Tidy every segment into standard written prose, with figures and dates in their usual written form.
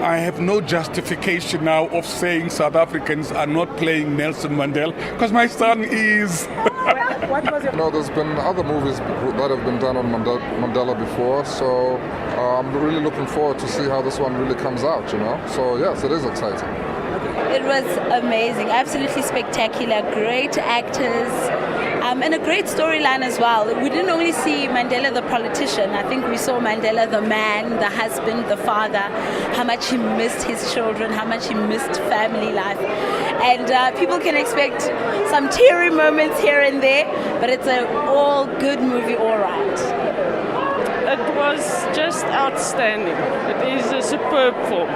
I have no justification now of saying South Africans are not playing Nelson Mandela, because my son is. What was it? There's been other movies that have been done on Mandela before, so I'm really looking forward to see how this one really comes out, So yes, it is exciting. It was amazing, absolutely spectacular, great actors, and a great storyline as well. We didn't only see Mandela the politician, I think we saw Mandela the man, the husband, the father, how much he missed his children, how much he missed family life. And people can expect some teary moments here and there, but it's an all good movie, all right. It was just outstanding. It is a superb film.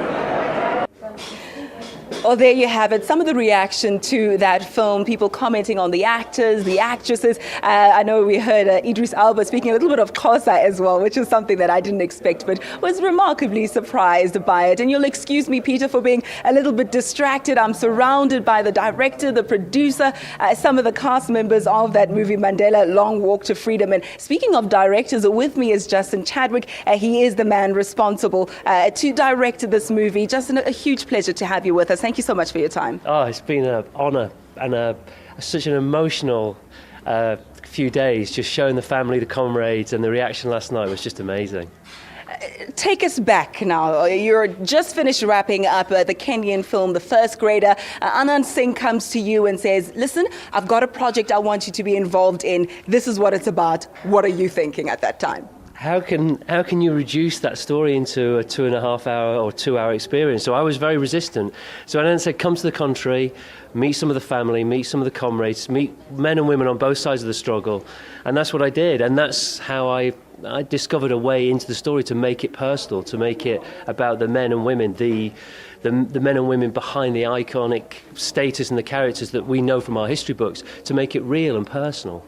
Well, there you have it. Some of the reaction to that film, people commenting on the actors, the actresses. I know we heard Idris Elba speaking a little bit of Xhosa as well, which is something that I didn't expect, but was remarkably surprised by it. And you'll excuse me, Peter, for being a little bit distracted. I'm surrounded by the director, the producer, some of the cast members of that movie, Mandela, Long Walk to Freedom. And speaking of directors, with me is Justin Chadwick. He is the man responsible to direct this movie. Justin, a huge pleasure to have you with us. Thank you so much for your time. Oh, it's been an honour and such an emotional few days, just showing the family, the comrades, and the reaction last night was just amazing. Take us back now. You're just finished wrapping up the Kenyan film, The First Grader. Anand Singh comes to you and says, listen, I've got a project I want you to be involved in. This is what it's about. What are you thinking at that time? How can you reduce that story into a 2.5 hour or 2 hour experience? So I was very resistant. So I then said, come to the country, meet some of the family, meet some of the comrades, meet men and women on both sides of the struggle. And that's what I did. And that's how I discovered a way into the story to make it personal, to make it about the men and women, the men and women behind the iconic status and the characters that we know from our history books, to make it real and personal.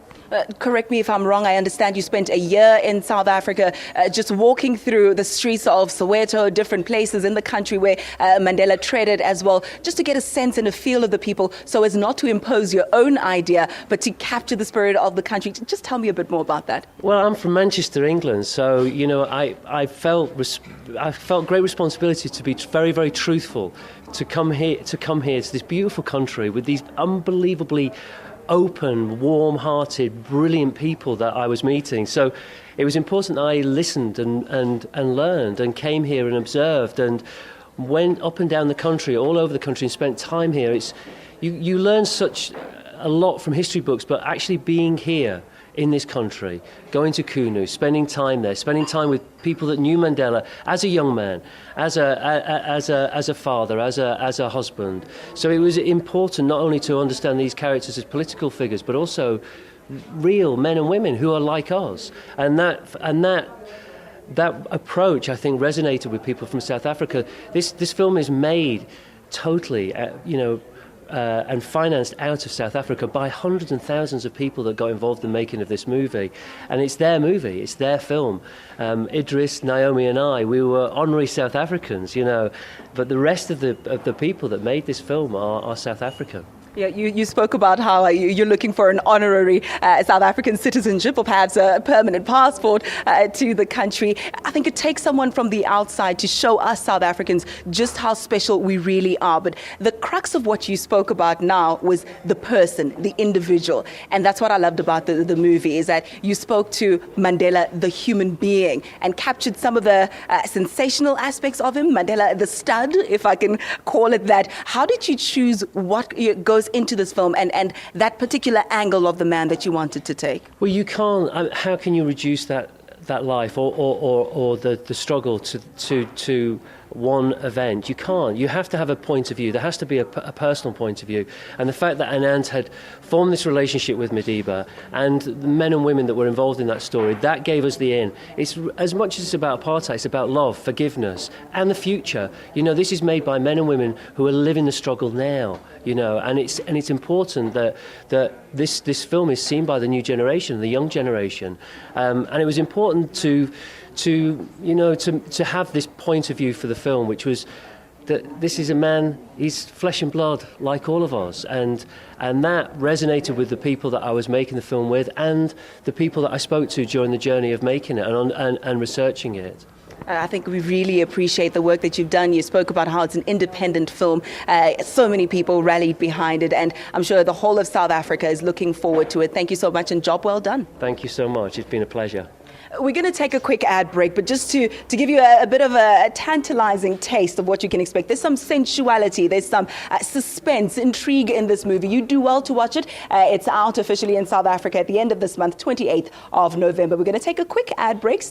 Correct me if I'm wrong, I understand you spent a year in South Africa just walking through the streets of Soweto, different places in the country where Mandela treaded as well, just to get a sense and a feel of the people, so as not to impose your own idea, but to capture the spirit of the country. Just tell me a bit more about that. Well, I'm from Manchester, England, so I felt great responsibility to be very, very truthful, to come here to this beautiful country with these unbelievably open, warm-hearted, brilliant people that I was meeting. So it was important that I listened and learned and came here and observed and went up and down the country, all over the country, and spent time here. You learn such a lot from history books, but actually being here in this country, going to Kunu, spending time there, spending time with people that knew Mandela as a young man, as a father, as a husband. So it was important not only to understand these characters as political figures, but also real men and women who are like us. And that approach, I think, resonated with people from South Africa. This film is made totally, and financed out of South Africa by hundreds and thousands of people that got involved in the making of this movie. And it's their movie, it's their film. Idris, Naomi and I, we were honorary South Africans, but the rest of the people that made this film are South African. Yeah, you spoke about how you're looking for an honorary South African citizenship, or perhaps a permanent passport to the country. I think it takes someone from the outside to show us South Africans just how special we really are. But the crux of what you spoke about now was the person, the individual. And that's what I loved about the movie, is that you spoke to Mandela, the human being, and captured some of the sensational aspects of him. Mandela, the stud, if I can call it that. How did you choose what goes into this film and that particular angle of the man that you wanted to take? Well, you can't. How can you reduce that life or the struggle to one event? You can't. You have to have a point of view. There has to be a personal point of view. And the fact that Anand had formed this relationship with Madiba and the men and women that were involved in that story, that gave us the in. It's as much as it's about apartheid, it's about love, forgiveness, and the future. This is made by men and women who are living the struggle now. And it's important that this film is seen by the new generation, the young generation, and it was important to have this point of view for the film, which was that this is a man, he's flesh and blood like all of us, and that resonated with the people that I was making the film with and the people that I spoke to during the journey of making it and researching it. I think we really appreciate the work that you've done. You spoke about how it's an independent film. So many people rallied behind it, and I'm sure the whole of South Africa is looking forward to it. Thank you so much, and job well done. Thank you so much. It's been a pleasure. We're going to take a quick ad break, but just to give you a bit of a tantalizing taste of what you can expect. There's some sensuality, there's some suspense, intrigue in this movie. You do well to watch it. It's out officially in South Africa at the end of this month, 28th of November. We're going to take a quick ad break.